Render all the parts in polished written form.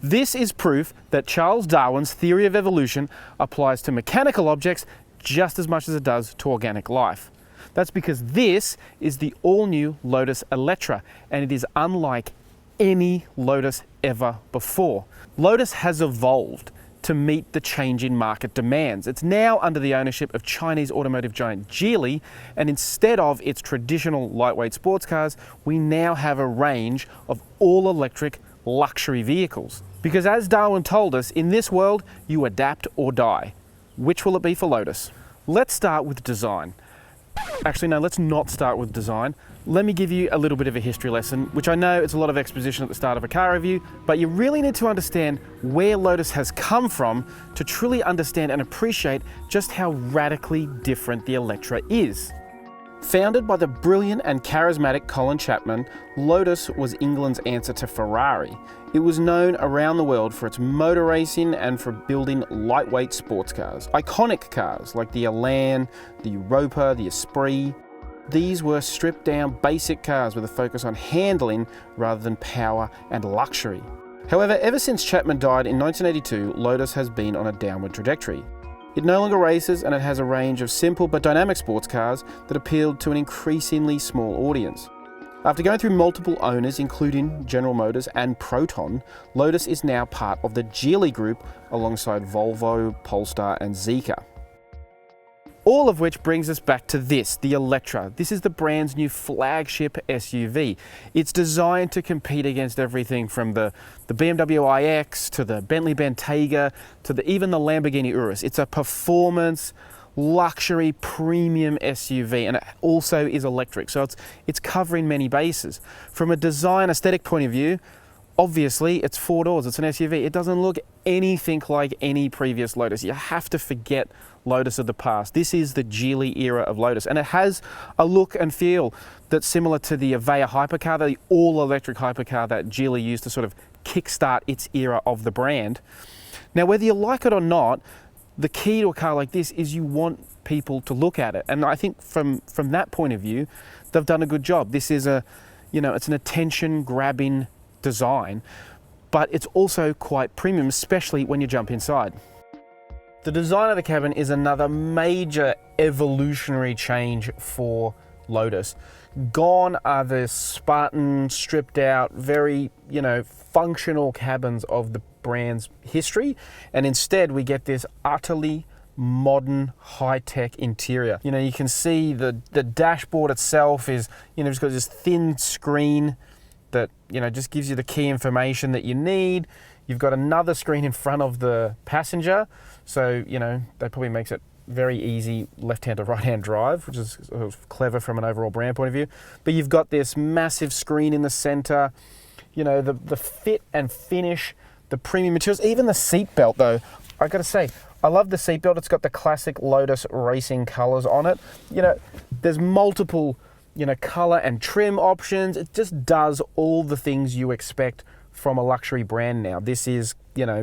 This is proof that Charles Darwin's theory of evolution applies to mechanical objects just as much as it does to organic life. That's because this is the all-new Lotus Eletre, and it is unlike any Lotus ever before. Lotus has evolved to meet the changing market demands. It's now under the ownership of Chinese automotive giant Geely, and instead of its traditional lightweight sports cars, we now have a range of all-electric luxury vehicles. Because as Darwin told us, in this world, you adapt or die. Which will it be for Lotus? Let's start with design. Actually, no, let's not start with design. Let me give you a little bit of a history lesson, which I know it's a lot of exposition at the start of a car review, but you really need to understand where Lotus has come from to truly understand and appreciate just how radically different the Eletre is. Founded by the brilliant and charismatic Colin Chapman, Lotus was England's answer to Ferrari. It was known around the world for its motor racing and for building lightweight sports cars. Iconic cars like the Elan, the Europa, the Esprit. These were stripped down basic cars with a focus on handling rather than power and luxury. However, ever since Chapman died in 1982, Lotus has been on a downward trajectory. It no longer races, and it has a range of simple but dynamic sports cars that appealed to an increasingly small audience. After going through multiple owners, including General Motors and Proton, Lotus is now part of the Geely Group alongside Volvo, Polestar and Zeekr. All of which brings us back to this, the Eletre. This is the brand's new flagship SUV. It's designed to compete against everything from the BMW iX to the Bentley Bentayga to even the Lamborghini Urus. It's a performance, luxury, premium SUV, and it also is electric, so it's covering many bases. From a design aesthetic point of view, obviously it's 4 doors, it's an SUV. It doesn't look anything like any previous Lotus. You have to forget Lotus of the past. This is the Geely era of Lotus, and it has a look and feel that's similar to the Avea hypercar, the all-electric hypercar that Geely used to sort of kickstart its era of the brand. Now, whether you like it or not, the key to a car like this is you want people to look at it, and I think from that point of view, they've done a good job. This is it's an attention-grabbing design, but it's also quite premium, especially when you jump inside. The design of the cabin is another major evolutionary change for Lotus. Gone are the Spartan, stripped out, very, functional cabins of the brand's history, and instead we get this utterly modern, high-tech interior. You can see the dashboard itself is, it's got this thin screen that, just gives you the key information that you need. You've got another screen in front of the passenger, so, that probably makes it very easy left-hand to right-hand drive, which is sort of clever from an overall brand point of view. But you've got this massive screen in the center, the fit and finish, the premium materials, even the seat belt though. I gotta say, I love the seat belt. It's got the classic Lotus racing colors on it. There's multiple, color and trim options. It just does all the things you expect from a luxury brand now. This is,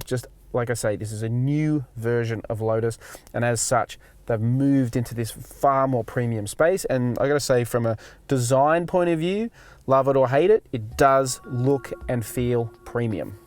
just like I say, this is a new version of Lotus, and as such, they've moved into this far more premium space. And I gotta say, from a design point of view, love it or hate it, it does look and feel premium.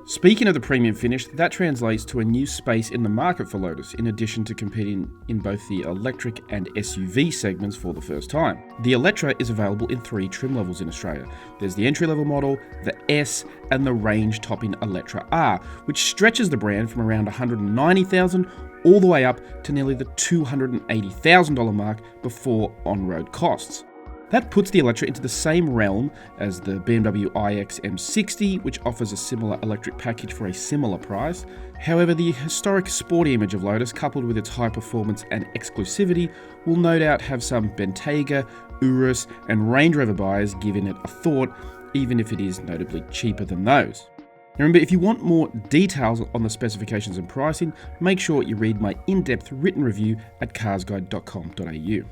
Speaking of the premium finish, that translates to a new space in the market for Lotus, in addition to competing in both the electric and SUV segments for the first time. The Eletre is available in 3 trim levels in Australia. There's the entry-level model, the S, and the range-topping Eletre R, which stretches the brand from around $190,000 all the way up to nearly the $280,000 mark before on-road costs. That puts the Eletre into the same realm as the BMW iX M60, which offers a similar electric package for a similar price. However, the historic sporty image of Lotus, coupled with its high performance and exclusivity, will no doubt have some Bentayga, Urus and Range Rover buyers giving it a thought, even if it is notably cheaper than those. Remember, if you want more details on the specifications and pricing, make sure you read my in-depth written review at carsguide.com.au.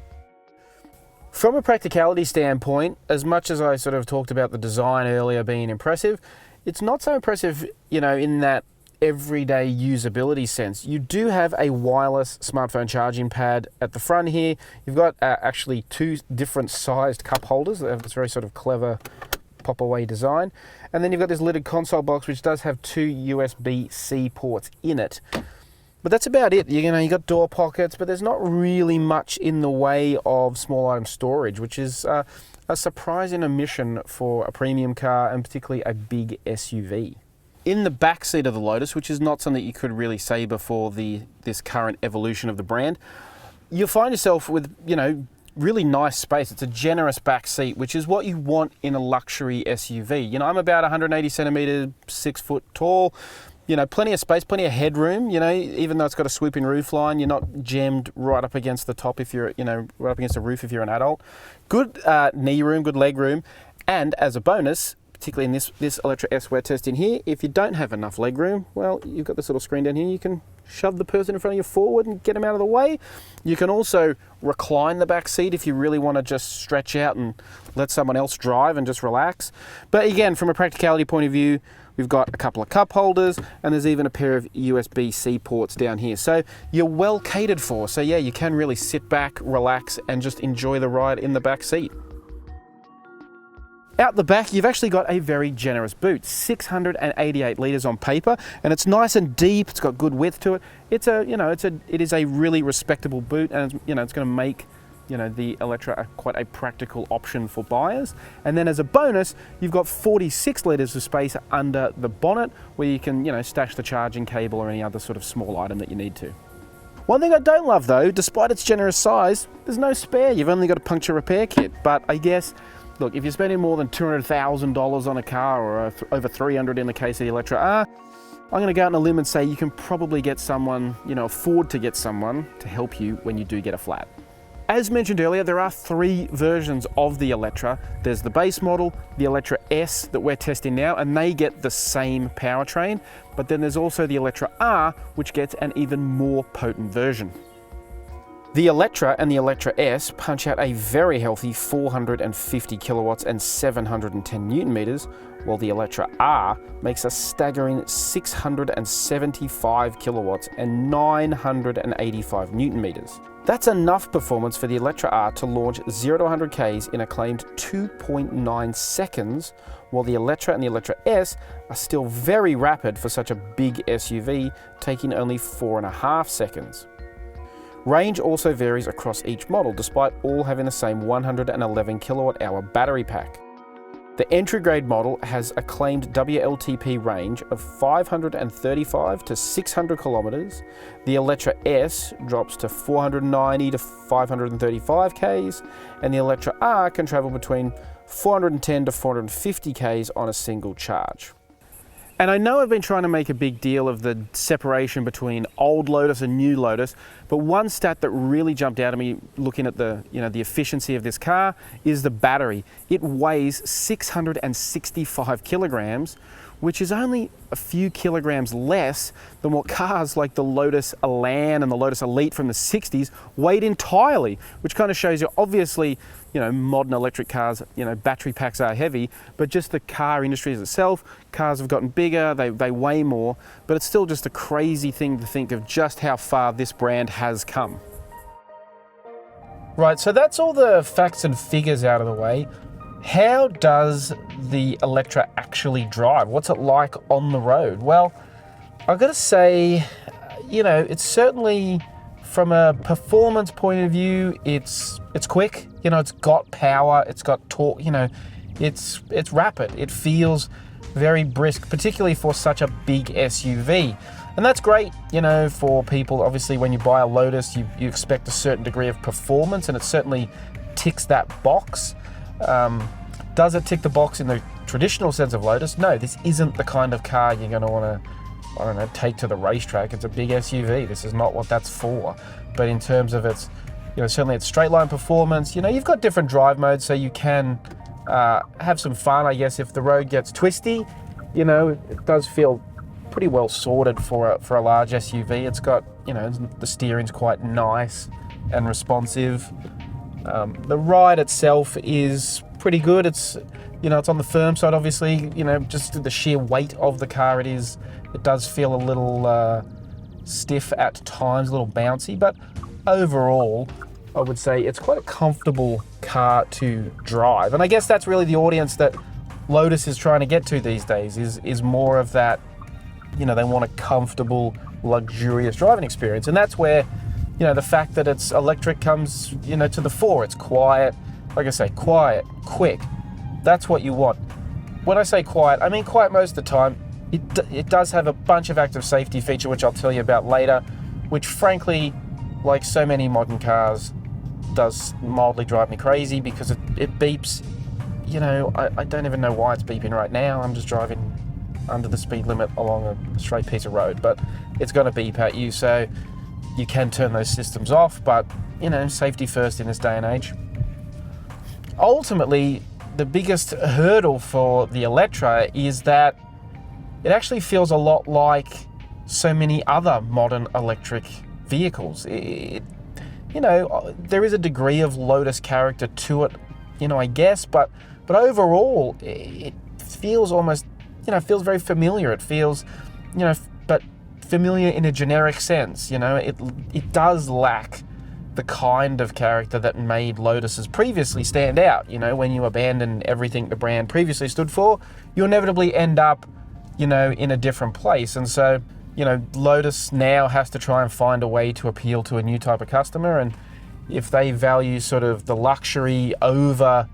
From a practicality standpoint, as much as I sort of talked about the design earlier being impressive, it's not so impressive, in that everyday usability sense. You do have a wireless smartphone charging pad at the front here. You've got actually 2 different sized cup holders that have this very sort of clever pop-away design. And then you've got this littered console box, which does have 2 USB-C ports in it. But that's about it. You know, you got door pockets, but there's not really much in the way of small item storage, which is a surprising omission for a premium car, and particularly a big SUV. In the back seat of the Lotus, which is not something you could really say before this current evolution of the brand, you'll find yourself with, you know, really nice space. It's a generous back seat, which is what you want in a luxury SUV. You know, I'm about 180 centimeters, 6 foot tall. You know, plenty of space, plenty of headroom. You know, even though it's got a swooping roof line, you're not jammed right up against the top if you're, you know, right up against the roof if you're an adult. Good knee room, good leg room. And as a bonus, particularly in this Eletre S we're testing here, if you don't have enough leg room, well, you've got this little screen down here. You can shove the person in front of you forward and get them out of the way. You can also recline the back seat if you really want to just stretch out and let someone else drive and just relax. But again, from a practicality point of view, we've got a couple of cup holders, and there's even a pair of USB-C ports down here. So you're well catered for. So yeah, you can really sit back, relax, and just enjoy the ride in the back seat. Out the back, you've actually got a very generous boot, 688 litres on paper, and it's nice and deep. It's got good width to it. It is a really respectable boot, and it's going to make, you know, the Eletre quite a practical option for buyers. And then as a bonus, you've got 46 litres of space under the bonnet, where you can, you know, stash the charging cable or any other sort of small item that you need to. One thing I don't love though, despite its generous size, there's no spare. You've only got a puncture repair kit. But I guess, look, if you're spending more than $200,000 on a car, or over $300 in the case of the Eletre R, I'm going to go out on a limb and say you can probably get someone, you know, afford to get someone to help you when you do get a flat. As mentioned earlier, there are 3 versions of the Eletre. There's the base model, the Eletre S that we're testing now, and they get the same powertrain. But then there's also the Eletre R, which gets an even more potent version. The Eletre and the Eletre S punch out a very healthy 450 kilowatts and 710 newton meters, while the Eletre R makes a staggering 675 kilowatts and 985 newton meters. That's enough performance for the Eletre R to launch 0 to 100 Ks in a claimed 2.9 seconds, while the Eletre and the Eletre S are still very rapid for such a big SUV, taking only 4.5 seconds. Range also varies across each model, despite all having the same 111 kilowatt hour battery pack. The entry-grade model has a claimed WLTP range of 535 to 600 kilometers. The Eletre S drops to 490 to 535 Ks, and the Eletre R can travel between 410 to 450 Ks on a single charge. And I know I've been trying to make a big deal of the separation between old Lotus and new Lotus, but one stat that really jumped out at me looking at the efficiency of this car is the battery. It weighs 665 kilograms, which is only a few kilograms less than what cars like the Lotus Elan and the Lotus Elite from the 60s weighed entirely, which kind of shows you, obviously, you know, modern electric cars, you know, battery packs are heavy, but just the car industry as itself, cars have gotten bigger, they weigh more, but it's still just a crazy thing to think of just how far this brand has come. Right, so that's all the facts and figures out of the way. How does the Eletre actually drive? What's it like on the road? Well, I've got to say, you know, it's certainly, from a performance point of view, it's quick. You know, it's got power, it's got torque. You know, it's rapid. It feels very brisk, particularly for such a big SUV. And that's great, you know, for people. Obviously, when you buy a Lotus, you expect a certain degree of performance, and it certainly ticks that box. Does it tick the box in the traditional sense of Lotus? No, this isn't the kind of car you're going to want to, I don't know, take to the racetrack. It's a big SUV. This is not what that's for. But in terms of its, you know, certainly its straight line performance, you know, you've got different drive modes, so you can have some fun, I guess, if the road gets twisty. You know, it does feel pretty well sorted for a large SUV. It's got, you know, the steering's quite nice and responsive. The ride itself is pretty good. It's, you know, it's on the firm side, obviously. You know, just the sheer weight of the car, it does feel a little stiff at times, a little bouncy, but overall, I would say it's quite a comfortable car to drive. And I guess that's really the audience that Lotus is trying to get to these days is more of that, they want a comfortable, luxurious driving experience. And that's where, the fact that it's electric comes, to the fore. It's quiet, like I say, quiet, quick. That's what you want. When I say quiet, I mean quiet most of the time. It does have a bunch of active safety feature, which I'll tell you about later, which frankly, like so many modern cars, does mildly drive me crazy because it beeps. I don't even know why it's beeping right now. I'm just driving under the speed limit along a straight piece of road, but it's going to beep at you, so you can turn those systems off, but safety first in this day and age. Ultimately, the biggest hurdle for the Eletre is that it actually feels a lot like so many other modern electric vehicles. There is a degree of Lotus character to it, I guess, but overall, it feels almost, feels very familiar. It feels, but familiar in a generic sense. It does lack the kind of character that made Lotuses previously stand out. When you abandon everything the brand previously stood for, you inevitably end up in a different place. And so, Lotus now has to try and find a way to appeal to a new type of customer. And if they value sort of the luxury over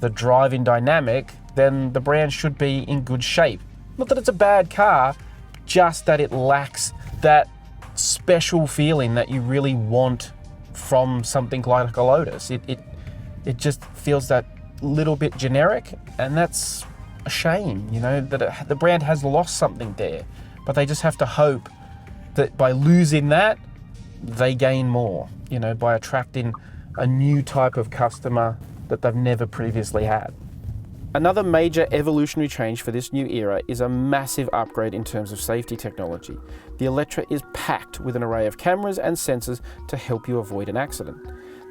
the driving dynamic, then the brand should be in good shape. Not that it's a bad car, just that it lacks that special feeling that you really want from something like a Lotus. It just feels that little bit generic, and that's a shame, that the brand has lost something there. But they just have to hope that by losing that, they gain more, by attracting a new type of customer that they've never previously had. Another major evolutionary change for this new era is a massive upgrade in terms of safety technology. The Eletre is packed with an array of cameras and sensors to help you avoid an accident.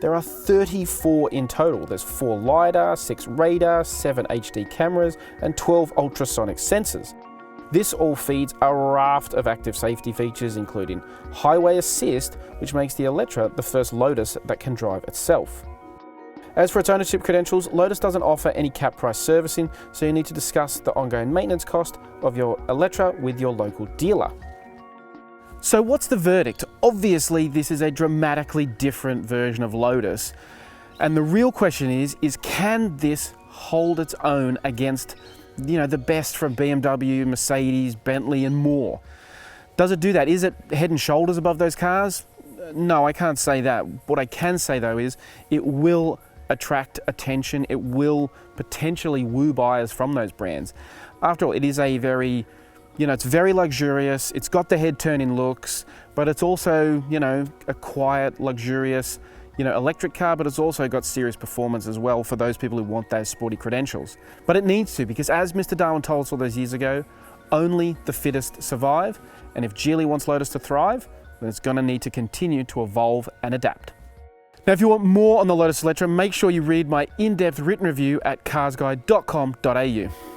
There are 34 in total. There's 4 LiDAR, 6 radar, 7 HD cameras, and 12 ultrasonic sensors. This all feeds a raft of active safety features, including highway assist, which makes the Eletre the first Lotus that can drive itself. As for its ownership credentials, Lotus doesn't offer any cap price servicing, so you need to discuss the ongoing maintenance cost of your Eletre with your local dealer. So what's the verdict? Obviously, this is a dramatically different version of Lotus. And the real question is can this hold its own against, the best from BMW, Mercedes, Bentley, and more? Does it do that? Is it head and shoulders above those cars? No, I can't say that. What I can say though is it will attract attention. It will potentially woo buyers from those brands. After all, it is a very, it's very luxurious. It's got the head turning looks, but it's also, a quiet, luxurious, electric car, but it's also got serious performance as well for those people who want those sporty credentials. But it needs to, because as Mr. Darwin told us all those years ago, only the fittest survive. And if Geely wants Lotus to thrive, then it's going to need to continue to evolve and adapt. Now, if you want more on the Lotus Eletre, make sure you read my in-depth written review at carsguide.com.au.